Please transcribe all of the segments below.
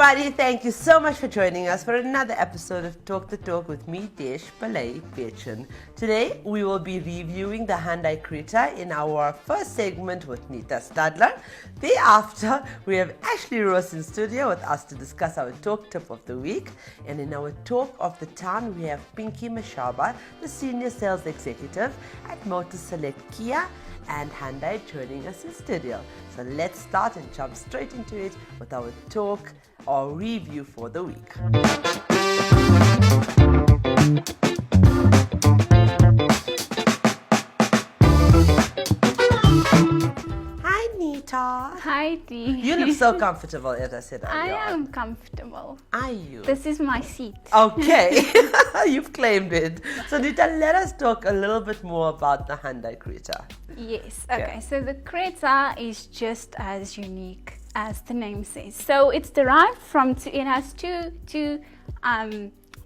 everybody, thank you so much for joining us for another episode of Talk the Talk with me, Desh Palay Bechin. Today, we will be reviewing the Hyundai Creta in our first segment with Nita Stadler. Thereafter, we have Ashley Ross in studio with us to discuss our talk tip of the week. And in our talk of the town, we have Pinkie Mashaba, the Senior Sales Executive at Motus Select Kia and Hyundai, joining us in studio. So let's start and jump straight into it with our talk or review for the week. Hi Nita. Hi Dee. You look so comfortable, as I said earlier. I am comfortable. Are you? This is my seat. Okay, you've claimed it. So Nita, let us talk a little bit more about the Hyundai Creta. Yes. Okay. So the Creta is just as unique as the name says. So it's derived from it has two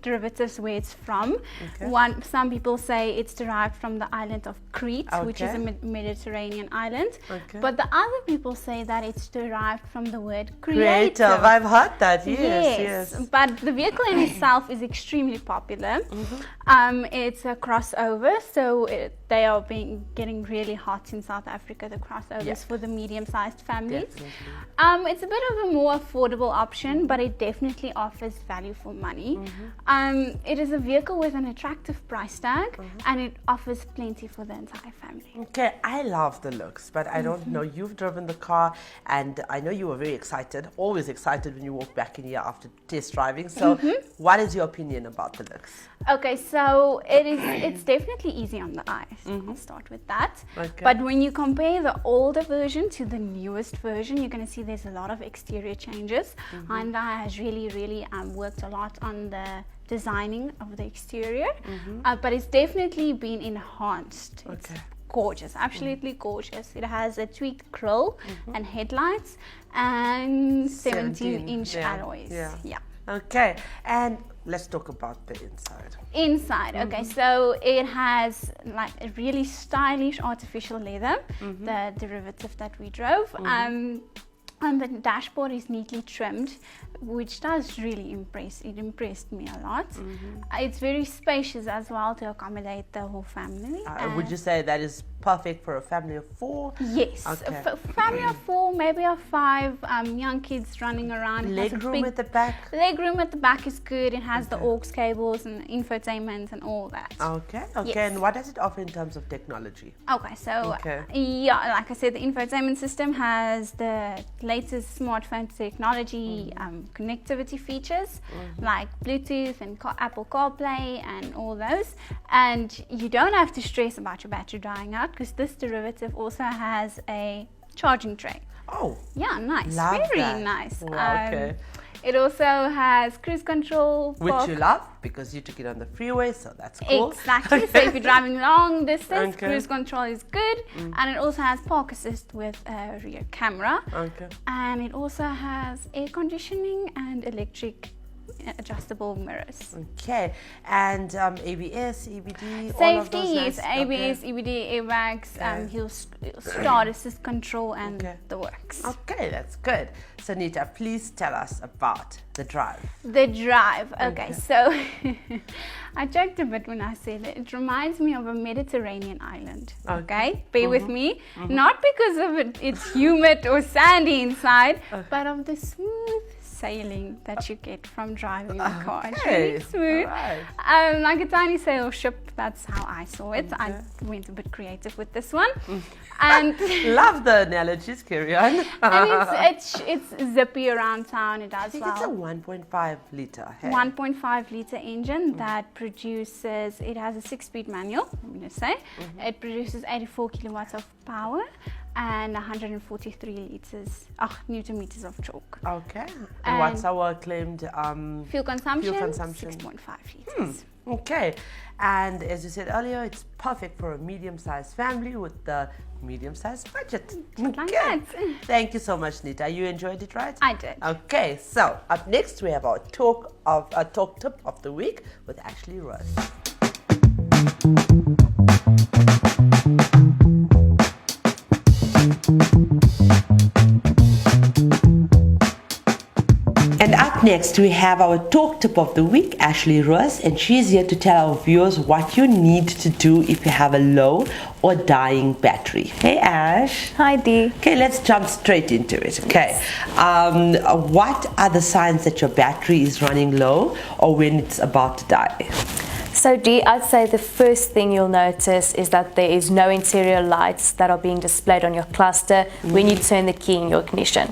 derivatives where it's from. Okay. Some people say it's derived from the island of Crete, okay, which is a Mediterranean island. Okay. But the other people say that it's derived from the word creative. I've heard that. Yes. But the vehicle in itself is extremely popular. It's a crossover, so they are getting really hot in South Africa, the crossovers for the medium-sized families. It's a bit of a more affordable option, but it definitely offers value for money. It is a vehicle with an attractive price tag, and it offers plenty for the entire family. Okay, I love the looks, but I don't know, you've driven the car, and I know you were very excited, always excited when you walk back in here after test driving. So what is your opinion about the looks? Okay, so it's definitely easy on the eye. I'll start with that. Okay. But when you compare the older version to the newest version, you're going to see there's a lot of exterior changes. Hyundai has really worked a lot on the designing of the exterior, but it's definitely been enhanced. It's gorgeous, absolutely gorgeous. It has a tweaked grille and headlights and 17-inch alloys. Yeah. Okay, and let's talk about the inside. Okay, so it has like a really stylish artificial leather, the derivative that we drove. And the dashboard is neatly trimmed, which does really impress. It impressed me a lot. It's very spacious as well to accommodate the whole family. Would you say that is perfect for a family of 4? Yes, a family of 4, maybe of 5, young kids running around. Leg room at the back? Leg room at the back is good. It has the aux cables and infotainment and all that. Okay. Yes. And what does it offer in terms of technology? Okay, so yeah, like I said, the infotainment system has the latest smartphone technology, connectivity features like Bluetooth and Apple CarPlay and all those. And you don't have to stress about your battery dying out, because this derivative also has a charging tray. Oh, yeah, nice. Love very that. Nice. Okay. It also has cruise control, which you love because you took it on the freeway, so that's cool. Exactly. So if you're driving long distance, cruise control is good, and it also has park assist with a rear camera. And it also has air conditioning and electric adjustable mirrors. Okay, and ABS, EBD, safety, all of those yes, ABS, EBD, airbags, hill start assist control, and the works. Okay, that's good. So Nita, please tell us about the drive. The drive. Okay, so I joked a bit when I said that it reminds me of a Mediterranean island. Okay, bear with me. Not because of it's humid or sandy inside, but of the smooth sailing that you get from driving the car. It's really smooth. Like a tiny sail ship, that's how I saw it. I went a bit creative with this one. And love the analogies, carry on. And it's zippy around town. It does well. It's a 1.5 litre. 1.5 litre engine that produces, it has a 6-speed manual, I'm going to say. It produces 84 kilowatts of power and 143 Newton meters of torque. Okay. And what's our claimed fuel consumption? 6.5 liters. Okay. And as you said earlier, it's perfect for a medium-sized family with the medium-sized budget. Like that. Thank you so much, Nita. You enjoyed it, right? I did. Okay. So up next, we have our talk tip of the week with Ashley Ross. And up next we have our talk tip of the week, Ashley Roos, and she's here to tell our viewers what you need to do if you have a low or dying battery. Hey Ash. Hi Dee. Okay, let's jump straight into it. Okay, what are the signs that your battery is running low or when it's about to die? So Dee, I'd say the first thing you'll notice is that there is no interior lights that are being displayed on your cluster when you turn the key in your ignition.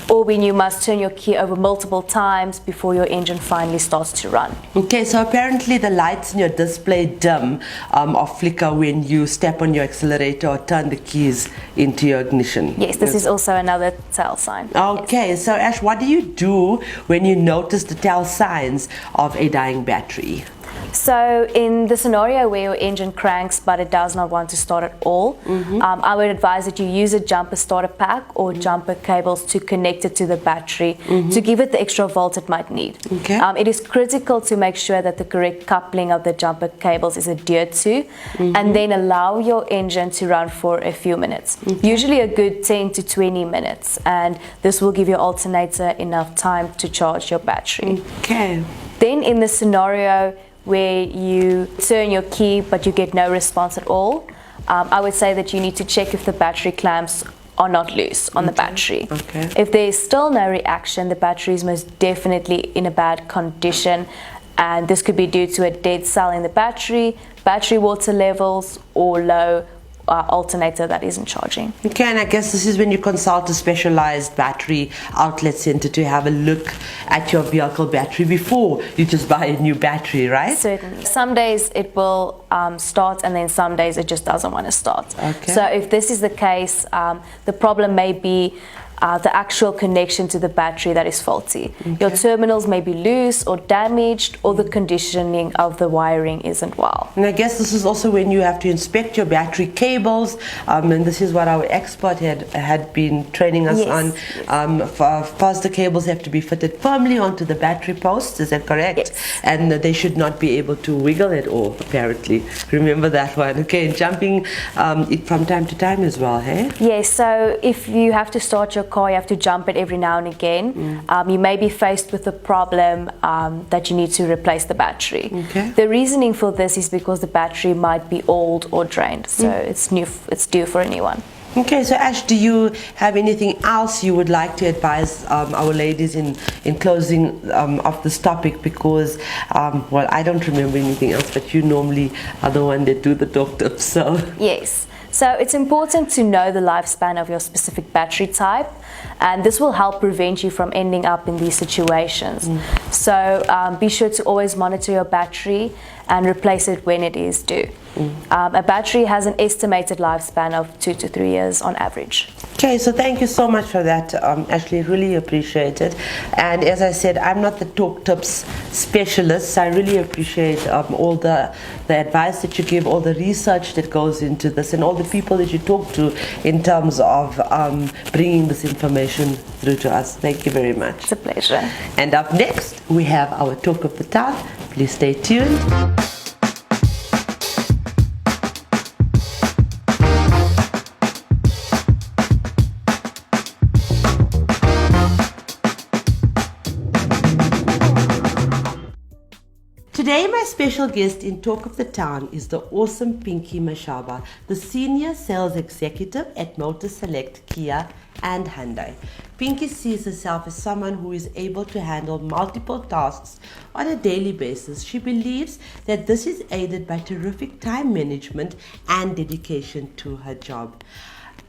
Or when you must turn your key over multiple times before your engine finally starts to run. Okay, so apparently the lights in your display dim or flicker when you step on your accelerator or turn the keys into your ignition. Yes, this is also another tell sign. Okay, yes. So Ash, what do you do when you notice the tell signs of a dying battery? So in the scenario where your engine cranks but it does not want to start at all, I would advise that you use a jumper starter pack or jumper cables to connect it to the battery to give it the extra volt it might need. Okay. It is critical to make sure that the correct coupling of the jumper cables is adhered to, and then allow your engine to run for a few minutes, usually a good 10 to 20 minutes, and this will give your alternator enough time to charge your battery. Okay. Then in the scenario where you turn your key but you get no response at all, I would say that you need to check if the battery clamps are not loose on the battery. Okay. If there is still no reaction, the battery is most definitely in a bad condition, and this could be due to a dead cell in the battery water levels, or low alternator that isn't charging. Okay, and I guess this is when you consult a specialized battery outlet center to have a look at your vehicle battery before you just buy a new battery, right? Certainly. Some days it will start, and then some days it just doesn't want to start. Okay. So if this is the case, the problem may be the actual connection to the battery that is faulty. Okay. Your terminals may be loose or damaged, or the conditioning of the wiring isn't well. And I guess this is also when you have to inspect your battery cables, and this is what our expert had been training us on. First, the cables have to be fitted firmly onto the battery posts, is that correct? Yes. And they should not be able to wiggle at all, apparently. Remember that one. Okay, jumping from time to time as well, hey? Yes, so if you have to start your car, you have to jump it every now and again. You may be faced with a problem that you need to replace the battery. Okay. The reasoning for this is because the battery might be old or drained, so it's due for a new one. Okay, so Ash, do you have anything else you would like to advise our ladies in closing of this topic? Because, well, I don't remember anything else, but you normally are the one that do the talk tips, so. Yes. So it's important to know the lifespan of your specific battery type, and this will help prevent you from ending up in these situations. So be sure to always monitor your battery and replace it when it is due. A battery has an estimated lifespan of 2 to 3 years on average. Okay, so thank you so much for that, Ashley. Really appreciate it. And as I said, I'm not the talk tips specialist, so I really appreciate all the advice that you give, all the research that goes into this, and all the people that you talk to in terms of bringing this information through to us. Thank you very much. It's a pleasure. And up next, we have our talk of the town. Please stay tuned. Today, my special guest in Talk of the Town is the awesome Pinkie Mashaba, the Senior Sales Executive at Motus Select Kia and Hyundai. Pinkie sees herself as someone who is able to handle multiple tasks on a daily basis. She believes that this is aided by terrific time management and dedication to her job.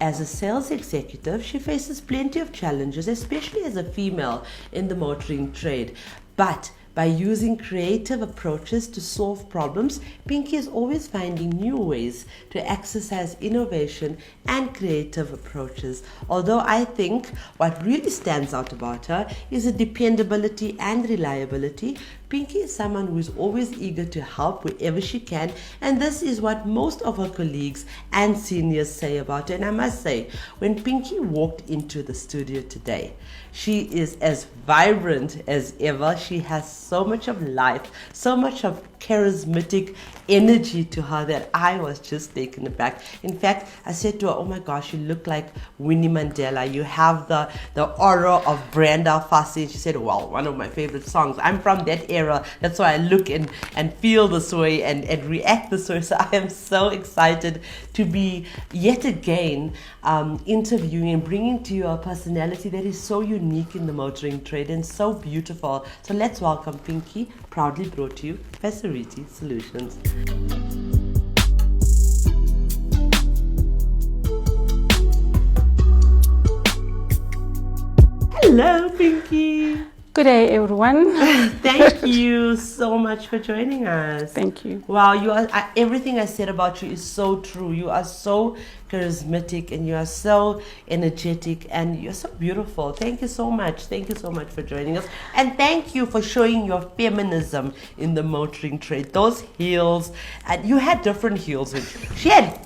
As a sales executive, she faces plenty of challenges, especially as a female in the motoring trade. But by using creative approaches to solve problems, Pinkie is always finding new ways to exercise innovation and creative approaches. Although I think what really stands out about her is her dependability and reliability, Pinkie is someone who is always eager to help wherever she can, and this is what most of her colleagues and seniors say about her. And I must say, when Pinkie walked into the studio today, she is as vibrant as ever. She has so much of life, so much of charismatic energy to her that I was just taken aback. In fact, I said to her, oh my gosh, you look like Winnie Mandela. You have the aura of Brenda Fassie. She said, well, one of my favorite songs. I'm from that era. That's why I look and feel this way and react this way. So I am so excited to be yet again interviewing and bringing to you a personality that is so unique in the motoring trade and so beautiful. So let's welcome Pinkie, proudly brought to you by Sariti Solutions. Hello, Pinkie. Good day, everyone. Thank you so much for joining us. Thank you. Wow, you are everything I said about you is so true. You are so charismatic and you are so energetic and you're so beautiful. Thank you so much. Thank you so much for joining us. And thank you for showing your feminism in the motoring trade. Those heels, and you had different heels, which she had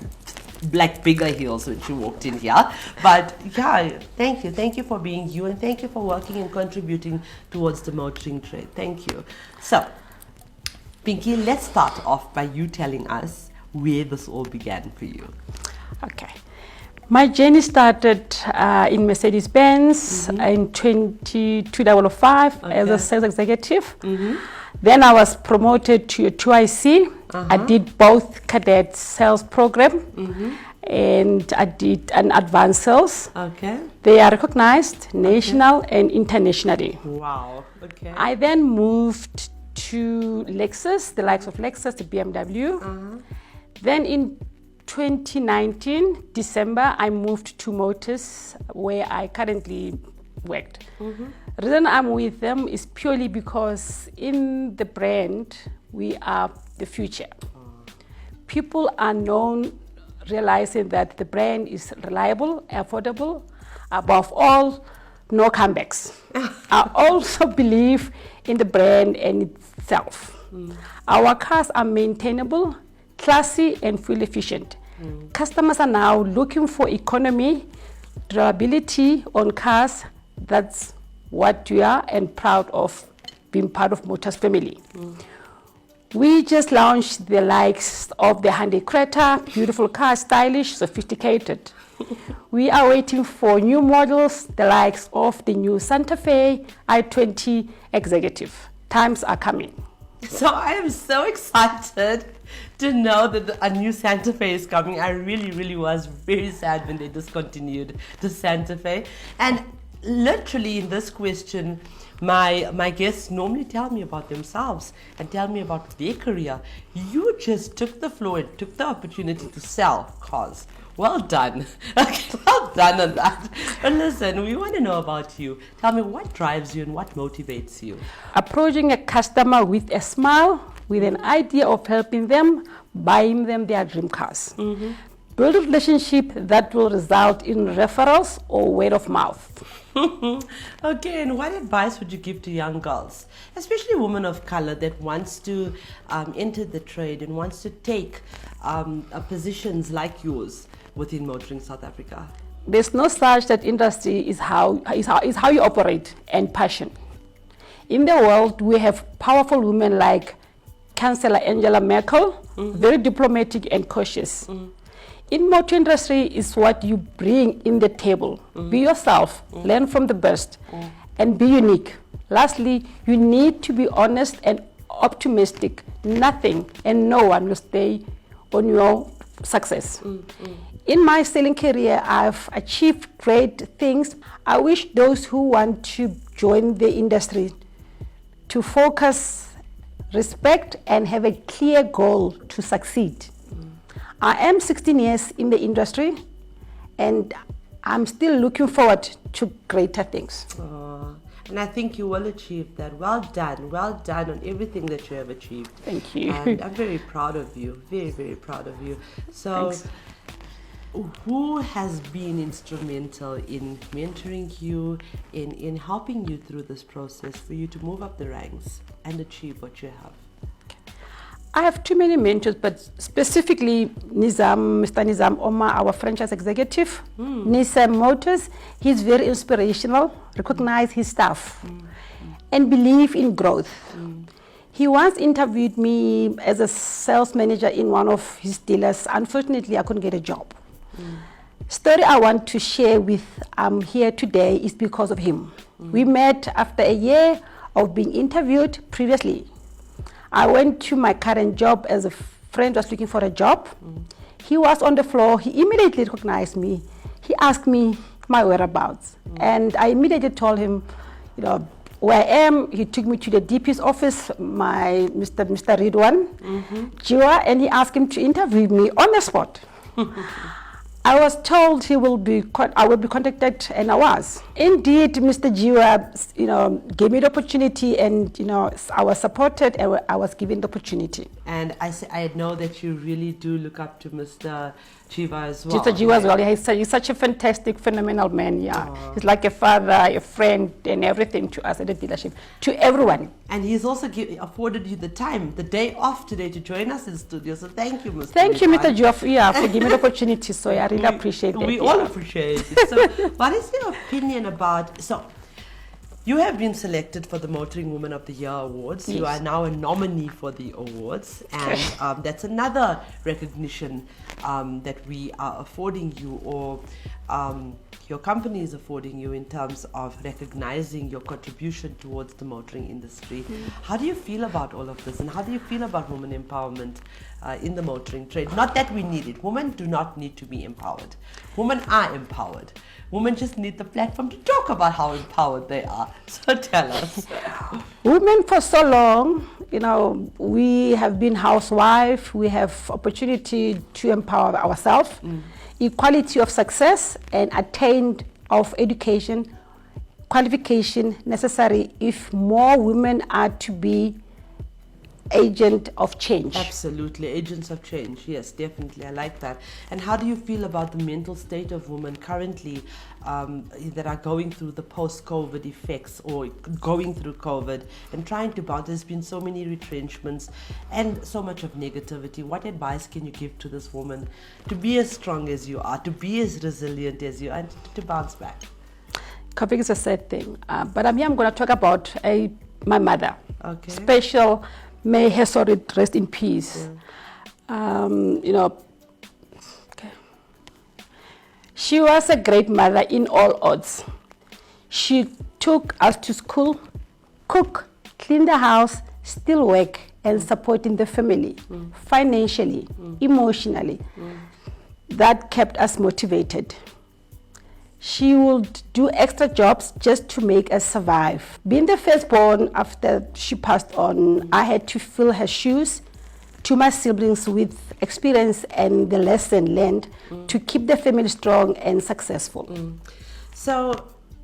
black bigger heels when she walked in here, but yeah, thank you for being you, and thank you for working and contributing towards the motoring trade. Thank you. So Pinkie, let's start off by you telling us where this all began for you. Okay. My journey started in Mercedes-Benz in 2005 as a sales executive. Then I was promoted to a 2IC. I did both cadet sales program and I did an advanced sales. Okay. They are recognized national and internationally. Wow. Okay. I then moved to Lexus, the likes of Lexus, the BMW. Then in 2019, December, I moved to Motus, where I currently worked. The reason I'm with them is purely because in the brand, we are the future. People are known realizing that the brand is reliable, affordable, above all, no comebacks. I also believe in the brand and itself. Our cars are maintainable, classy, and fuel efficient. Customers are now looking for economy, durability on cars. That's what we are, and proud of being part of Motus family. We just launched the likes of the Hyundai Creta, beautiful car, stylish, sophisticated. We are waiting for new models, the likes of the new Santa Fe i20 Executive. Times are coming. So I am so excited to know that a new Santa Fe is coming. I really was very sad when they discontinued the Santa Fe. And literally in this question, my guests normally tell me about themselves and tell me about their career. You just took the floor and took the opportunity to sell cars. Well done. Okay, well done on that. But listen, we want to know about you. Tell me what drives you and what motivates you. Approaching a customer with a smile, with an idea of helping them, buying them their dream cars. Build a relationship that will result in referrals or word of mouth. Okay, and what advice would you give to young girls, especially women of color that wants to enter the trade and wants to take positions like yours within motoring South Africa? There's no such that industry is how you operate, and passion. In the world, we have powerful women like Chancellor Angela Merkel, very diplomatic and cautious. In motor industry is what you bring in the table. Be yourself, learn from the best, and be unique. Lastly, you need to be honest and optimistic. Nothing and no one will stay on your success. In my selling career, I've achieved great things. I wish those who want to join the industry to focus, respect, and have a clear goal to succeed. I am 16 years in the industry, and I'm still looking forward to greater things. And I think you will achieve that. Well done on everything that you have achieved. Thank you. And I'm very proud of you, very proud of you. So, Thanks. Who has been instrumental in mentoring you, in helping you through this process for you to move up the ranks and achieve what you have? I have too many mentors, but specifically Mr. Nizam Omar, our franchise executive, Nissan Motus. He's very inspirational, recognize his staff. and believe in growth. He once interviewed me as a sales manager in one of his dealers. Unfortunately, I couldn't get a job. Story I want to share with here today is because of him. We met after a year of being interviewed previously. I went to my current job as a friend was looking for a job. He was on the floor. He immediately recognized me. He asked me my whereabouts. And I immediately told him, you know, where I am. He took me to the DP's office, my Mr. Ridwan, Jiwa, and he asked him to interview me on the spot. I was told I will be contacted, and I was. Indeed, Mr. Jiwa, you know, gave me the opportunity, and you know, I was supported, and I was given the opportunity. And I know that you really do look up to Mr. Jiwa as well. Mr. Jiwa as well. He's such a fantastic, phenomenal man. Yeah, he's like a father, a friend, and everything to us at the dealership, to everyone. And he's also afforded you the time, the day off today, to join us in the studio. So thank you, Mr. Thank you, Mr. Jiwa, for giving me the opportunity. So I really appreciate it. We all appreciate it. So, what is your opinion about? So, you have been selected for the Motoring Woman of the Year Awards. Yes. You are now a nominee for the awards, and that's another recognition that we are affording you, or your company is affording you, in terms of recognizing your contribution towards the motoring industry. How do you feel about all of this, and how do you feel about women empowerment in the motoring trade? Not that we need it. Women do not need to be empowered. Women are empowered. Women just need the platform to talk about how empowered they are. So tell us. Women for so long, you know, we have been housewives. We have opportunity to empower ourselves. Equality of success and attained of education, qualification necessary if more women are to be agent of change. Absolutely, agents of change. Yes, definitely. I like that. And how do you feel about the mental state of women currently that are going through the post-COVID effects, or going through COVID and trying to bounce? There's been so many retrenchments and so much of negativity. What advice can you give to this woman to be as strong as you are, to be as resilient as you are, and to bounce back? COVID is a sad thing, but I'm going to talk about my mother. Okay. Special. May her soul rest in peace. You know, she was a great mother in all odds. She took us to school, cook, clean the house, still work, and supporting the family, financially, emotionally. That kept us motivated. She would do extra jobs just to make us survive. Being the firstborn after she passed on, I had to fill her shoes to my siblings with experience and the lesson learned to keep the family strong and successful. So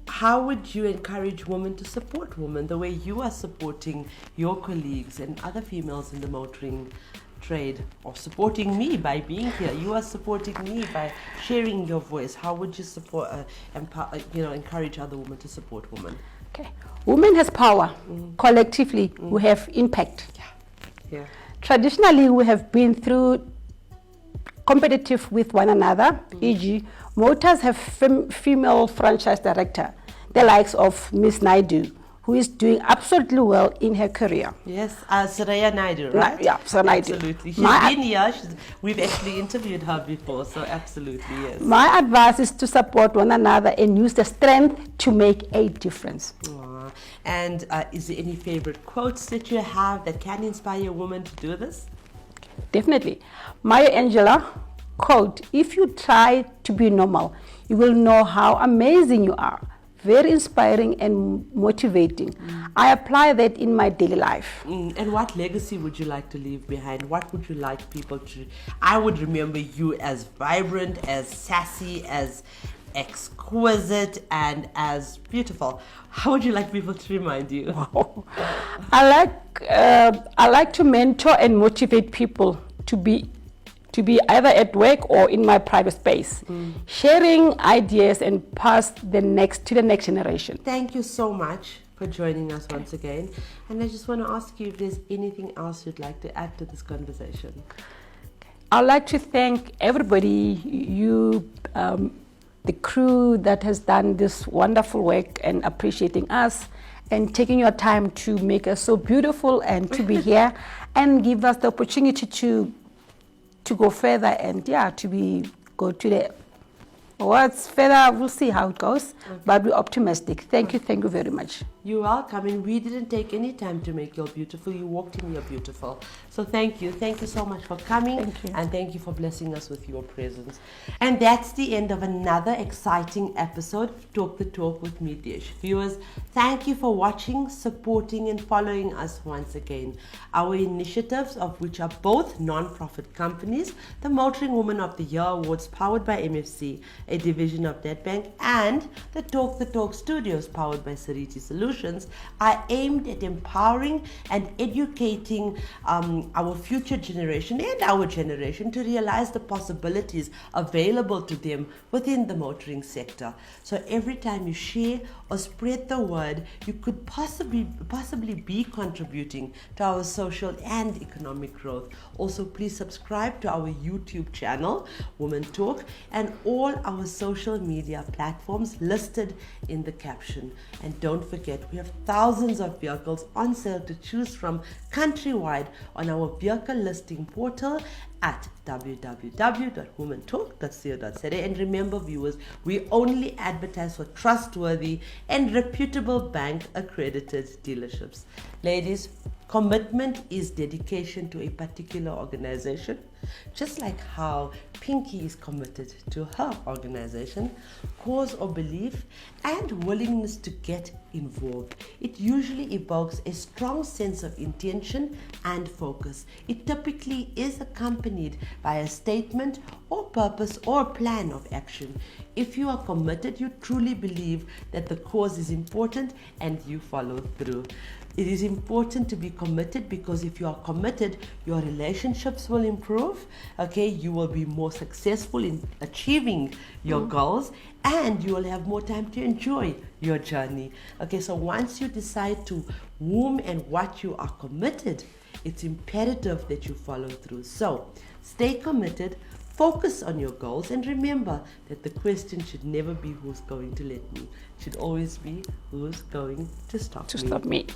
how would you encourage women to support women the way you are supporting your colleagues and other females in the motoring trade, or supporting me by being here? You are supporting me by sharing your voice. How would you support, encourage other women to support women? Okay, women has power. Collectively, we have impact. Yeah. Traditionally, we have been through competitive with one another. E.g., Motus have female franchise director, the likes of Miss Naidu, who is doing absolutely well in her career. Yes, Saraya Naidu, right? Yeah, Saraya Naidu. Absolutely. She's been here. We've actually interviewed her before, so absolutely, yes. My advice is to support one another and use the strength to make a difference. Aww. And is there any favorite quotes that you have that can inspire a woman to do this? Definitely. Maya Angelou quote, "If you try to be normal, you will know how amazing you are." Very inspiring and motivating. I apply that in my daily life. And what legacy would you like to leave behind? What would you like people to... I would remember you as vibrant, as sassy, as exquisite, and as beautiful. How would you like people to remind you? Wow. I like to mentor and motivate people to be either at work or in my private space, sharing ideas and pass to the next generation. Thank you so much for joining us once again. And I just want to ask you if there's anything else you'd like to add to this conversation. I'd like to thank everybody, you, the crew that has done this wonderful work and appreciating us, and taking your time to make us so beautiful and to be here and give us the opportunity to go further and go to the what's further. We'll see how it goes, but we're optimistic. Thank you very much. You're welcome, and we didn't take any time to make you beautiful. You walked in here beautiful. So thank you so much for coming. Thank you. And thank you for blessing us with your presence. And that's the end of another exciting episode of Talk the Talk with me, Dish. Viewers, thank you for watching, supporting and following us once again. Our initiatives, of which are both non-profit companies, the Motoring Woman of the Year Awards powered by MFC, a division of Nedbank, and the Talk Studios powered by Sariti Solutions, are aimed at empowering and educating our future generation and our generation to realize the possibilities available to them within the motoring sector. So every time you share or spread the word, you could possibly be contributing to our social and economic growth. Also, please subscribe to our YouTube channel, Women Talk, and all our social media platforms listed in the caption. And don't forget, we have thousands of vehicles on sale to choose from countrywide on our vehicle listing portal at www.womentalk.co.za. And remember, viewers, we only advertise for trustworthy and reputable bank accredited dealerships. Ladies, commitment is dedication to a particular organization, just like how Pinkie is committed to her organization, cause or belief, and willingness to get involved. It usually evokes a strong sense of intention and focus. It typically is accompanied by a statement or purpose or plan of action. If you are committed, you truly believe that the cause is important and you follow through. It is important to be committed, because if you are committed, your relationships will improve, okay? You will be more successful in achieving your goals, and you will have more time to enjoy your journey. Okay, so once you decide to whom and what you are committed, it's imperative that you follow through. So stay committed, focus on your goals, and remember that the question should never be who's going to let me. It should always be who's going to stop me. Stop me.